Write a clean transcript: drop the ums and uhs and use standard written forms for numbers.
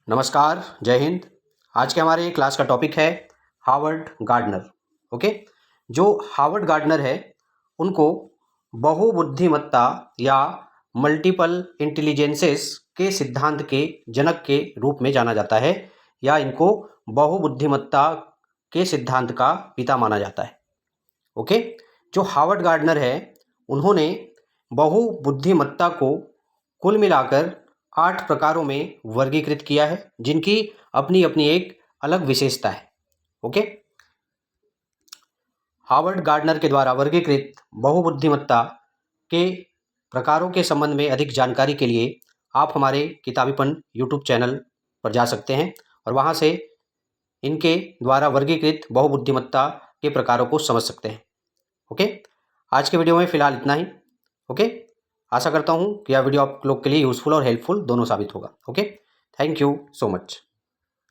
नमस्कार, जय हिंद। आज के हमारे क्लास का टॉपिक है हावर्ड गार्डनर। ओके, जो हावर्ड गार्डनर है उनको बहुबुद्धिमत्ता या मल्टीपल इंटेलिजेंसेस के सिद्धांत के जनक के रूप में जाना जाता है, या इनको बहुबुद्धिमत्ता के सिद्धांत का पिता माना जाता है। ओके, जो हावर्ड गार्डनर है उन्होंने बहुबुद्धिमत्ता को कुल मिलाकर 8 प्रकारों में वर्गीकृत किया है, जिनकी अपनी अपनी एक अलग विशेषता है। ओके, हावर्ड गार्डनर के द्वारा वर्गीकृत बहुबुद्धिमत्ता के प्रकारों के संबंध में अधिक जानकारी के लिए आप हमारे किताबीपन यूट्यूब चैनल पर जा सकते हैं और वहां से इनके द्वारा वर्गीकृत बहुबुद्धिमत्ता के प्रकारों को समझ सकते हैं। ओके, आज के वीडियो में फिलहाल इतना ही। ओके, आशा करता हूँ कि यह वीडियो आप लोग के लिए यूज़फुल और हेल्पफुल दोनों साबित होगा। Okay, thank you so much.